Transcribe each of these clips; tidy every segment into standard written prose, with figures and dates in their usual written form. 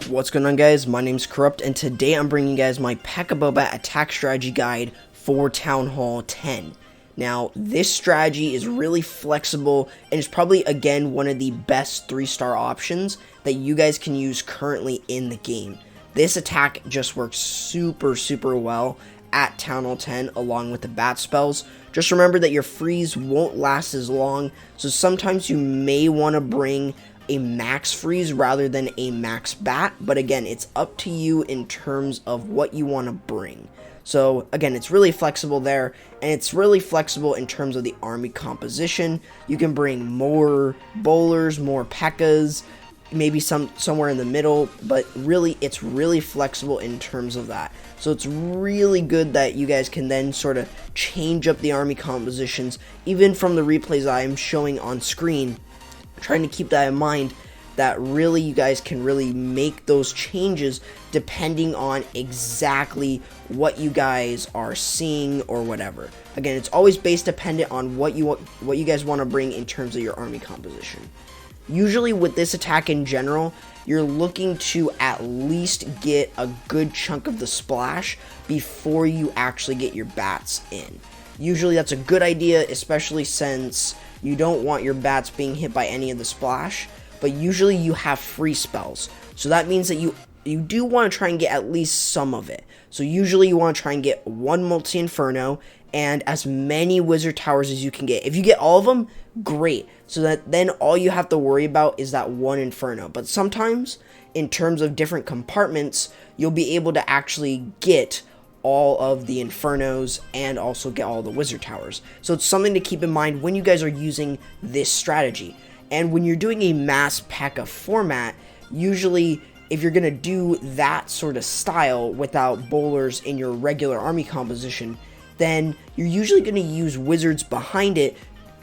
What's going on, guys? My name's Corrupt, and today I'm bringing you guys my PekkaBoBat attack strategy guide for Town Hall 10. Now, this strategy is really flexible and is probably, again, one of the best 3-star options that you guys can use currently in the game. This attack just works super well at Town Hall 10 along with the bat spells. Just remember that your freeze won't last as long, so sometimes you may want to bring a max freeze rather than a max bat, but again, it's up to you in terms of what you want to bring. So again, it's really flexible there, and it's really flexible in terms of the army composition. You can bring more bowlers, more Pekkas, maybe somewhere in the middle, but really it's really flexible in terms of that. So it's really good that you guys can then sort of change up the army compositions, even from the replays I am showing on screen, trying to keep that in mind, that really you guys can really make those changes depending on exactly what you guys are seeing or whatever. Again, it's always base dependent on what you guys want to bring in terms of your army composition. Usually with this attack in general, you're looking to at least get a good chunk of the splash before you actually get your bats in. Usually that's a good idea, especially since you don't want your bats being hit by any of the splash, but usually you have free spells. So that means that you do want to try and get at least some of it. So usually you want to try and get one multi-inferno and as many wizard towers as you can get. If you get all of them, great. So that then all you have to worry about is that one inferno. But sometimes, in terms of different compartments, you'll be able to actually get all of the infernos and also get all the wizard towers. So it's something to keep in mind when you guys are using this strategy. And when you're doing a mass Pekka format, usually if you're going to do that sort of style without bowlers in your regular army composition, then you're usually going to use wizards behind it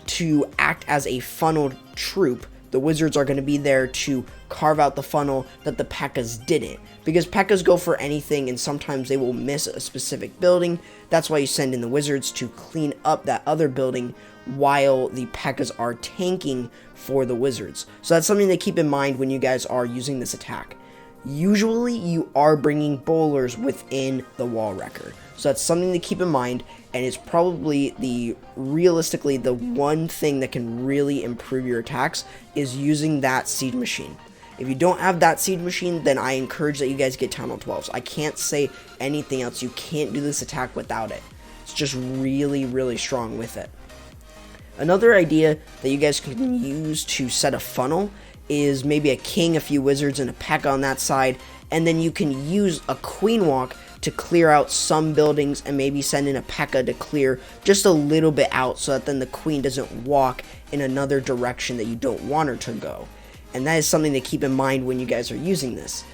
to act as a funneled troop. The wizards are going to be there to carve out the funnel that the Pekkas didn't. Because Pekkas go for anything and sometimes they will miss a specific building. That's why you send in the wizards to clean up that other building while the Pekkas are tanking for the wizards. So that's something to keep in mind when you guys are using this attack. Usually you are bringing bowlers within the wall wrecker. So that's something to keep in mind, and it's probably realistically the one thing that can really improve your attacks is using that siege machine. If you don't have that siege machine, then I encourage that you guys get Town Hall 12s. I can't say anything else. You can't do this attack without it. It's just really strong with it. Another idea that you guys can use to set a funnel is maybe a king, a few wizards, and a Pekka on that side, and then you can use a queen walk to clear out some buildings and maybe send in a Pekka to clear just a little bit out so that then the queen doesn't walk in another direction that you don't want her to go. And that is something to keep in mind when you guys are using this.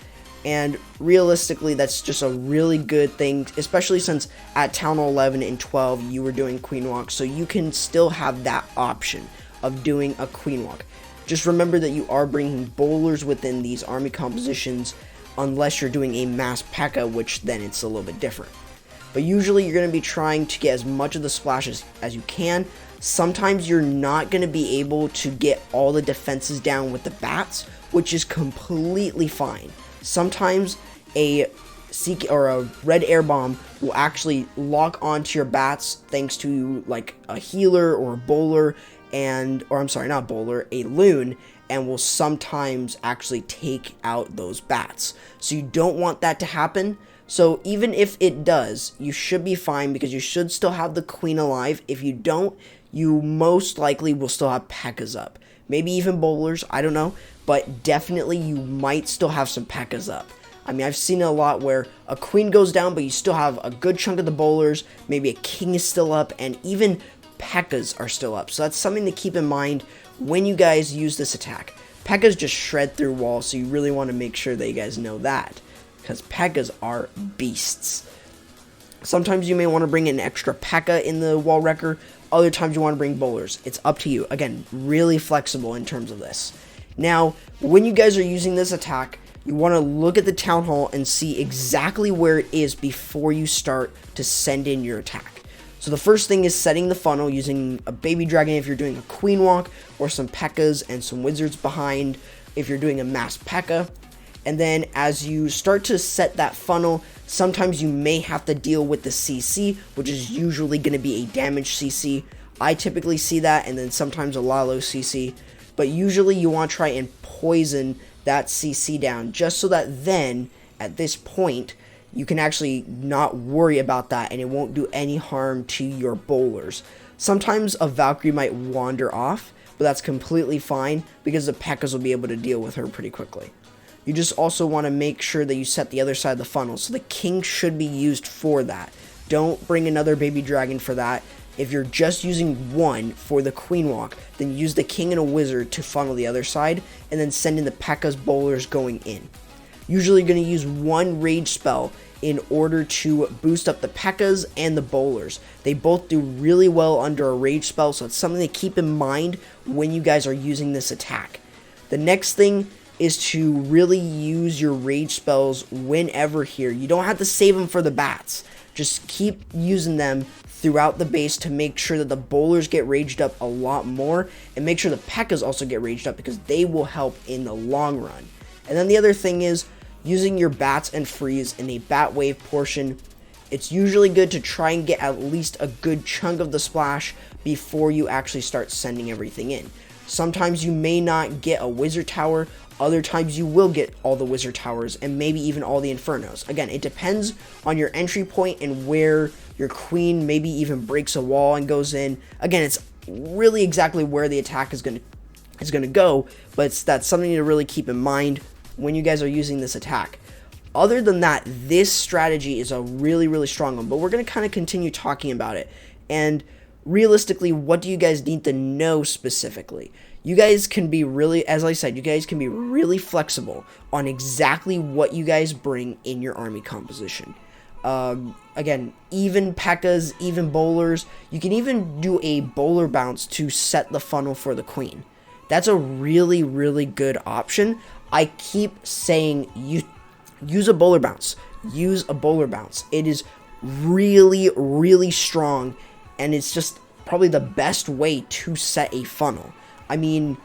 And realistically, that's just a really good thing, especially since at Town Hall 11 and 12 you were doing queen walk, so you can still have that option of doing a queen walk. Just remember that you are bringing bowlers within these army compositions unless you're doing a mass Pekka, which then it's a little bit different. But usually you're going to be trying to get as much of the splashes as you can. Sometimes you're not going to be able to get all the defenses down with the bats, which is completely fine. Sometimes a red air bomb will actually lock onto your bats thanks to like a healer or a bowler, a loon, and will sometimes actually take out those bats. So you don't want that to happen. So even if it does, you should be fine because you should still have the queen alive. If you don't, you most likely will still have Pekkas up. Maybe even bowlers, I don't know. But definitely you might still have some Pekkas up. I mean, I've seen it a lot where a queen goes down, but you still have a good chunk of the bowlers. Maybe a king is still up, and even Pekkas are still up. So that's something to keep in mind when you guys use this attack. Pekkas just shred through walls, so you really want to make sure that you guys know that, because Pekkas are beasts. Sometimes you may want to bring an extra Pekka in the wall wrecker. Other times you want to bring bowlers. It's up to you. Again, really flexible in terms of this. Now, when you guys are using this attack, you want to look at the town hall and see exactly where it is before you start to send in your attack. So the first thing is setting the funnel using a baby dragon if you're doing a queen walk, or some Pekkas and some wizards behind if you're doing a mass Pekka. And then as you start to set that funnel, sometimes you may have to deal with the CC, which is usually going to be a damage CC. I typically see that, and then sometimes a Lalo CC. But usually you want to try and poison that CC down, just so that then, at this point, you can actually not worry about that and it won't do any harm to your bowlers. Sometimes a Valkyrie might wander off, but that's completely fine because the Pekkas will be able to deal with her pretty quickly. You just also want to make sure that you set the other side of the funnel, so the king should be used for that. Don't bring another baby dragon for that. If you're just using one for the queen walk, then use the king and a wizard to funnel the other side, and then send in the Pekka's bowlers going in. Usually going to use one rage spell in order to boost up the Pekkas and the bowlers. They both do really well under a rage spell, so it's something to keep in mind when you guys are using this attack. The next thing is to really use your rage spells whenever here. You don't have to save them for the bats. Just keep using them throughout the base to make sure that the bowlers get raged up a lot more, and make sure the Pekkas also get raged up because they will help in the long run. And then the other thing is using your bats and freeze in a bat wave portion. It's usually good to try and get at least a good chunk of the splash before you actually start sending everything in. Sometimes you may not get a wizard tower, other times you will get all the wizard towers and maybe even all the infernos. Again, it depends on your entry point and where your queen maybe even breaks a wall and goes in. Again, it's really exactly where the attack is going to go, but that's something to really keep in mind when you guys are using this attack. Other than that, this strategy is a really strong one, but we're going to kind of continue talking about it. And realistically, what do you guys need to know specifically? You guys can be really, as I said, you guys can be really flexible on exactly what you guys bring in your army composition. Again, even Pekkas, even bowlers, you can even do a bowler bounce to set the funnel for the queen. That's a really good option. I keep saying use a bowler bounce. Use a bowler bounce. It is really strong, and it's just probably the best way to set a funnel. I mean,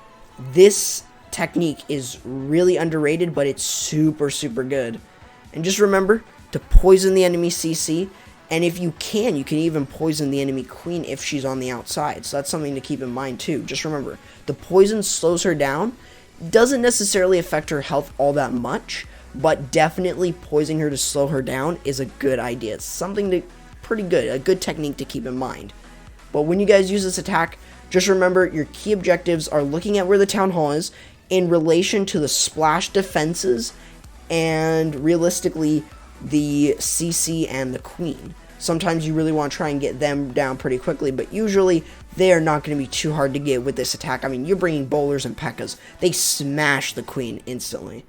this technique is really underrated, but it's super good. And just remember to poison the enemy CC, and if you can even poison the enemy queen if she's on the outside. So that's something to keep in mind too. Just remember, the poison slows her down, doesn't necessarily affect her health all that much, but definitely poisoning her to slow her down is a good idea. It's something pretty good, a good technique to keep in mind. But when you guys use this attack, just remember your key objectives are looking at where the town hall is in relation to the splash defenses and realistically the CC and the queen. Sometimes you really want to try and get them down pretty quickly, but usually they are not going to be too hard to get with this attack. I mean, you're bringing bowlers and Pekkas. They smash the queen instantly.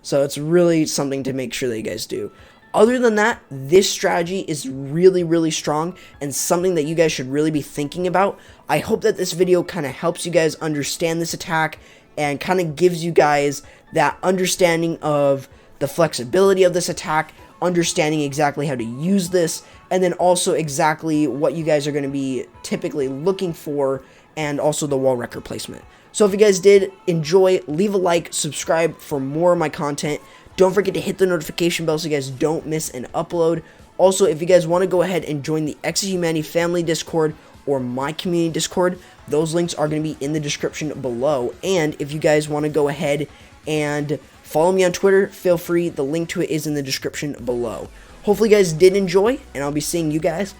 So it's really something to make sure that you guys do. Other than that, this strategy is really strong and something that you guys should really be thinking about. I hope that this video kind of helps you guys understand this attack and kind of gives you guys that understanding of the flexibility of this attack, understanding exactly how to use this, and then also exactly what you guys are going to be typically looking for, and also the wall wrecker placement. So if you guys did enjoy, leave a like, subscribe for more of my content. Don't forget to hit the notification bell so you guys don't miss an upload. Also, if you guys want to go ahead and join the X of Humanity family Discord or my community Discord, those links are going to be in the description below. And if you guys want to go ahead and follow me on Twitter, feel free. The link to it is in the description below. Hopefully you guys did enjoy, and I'll be seeing you guys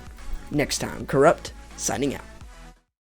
next time. Corrupt, signing out.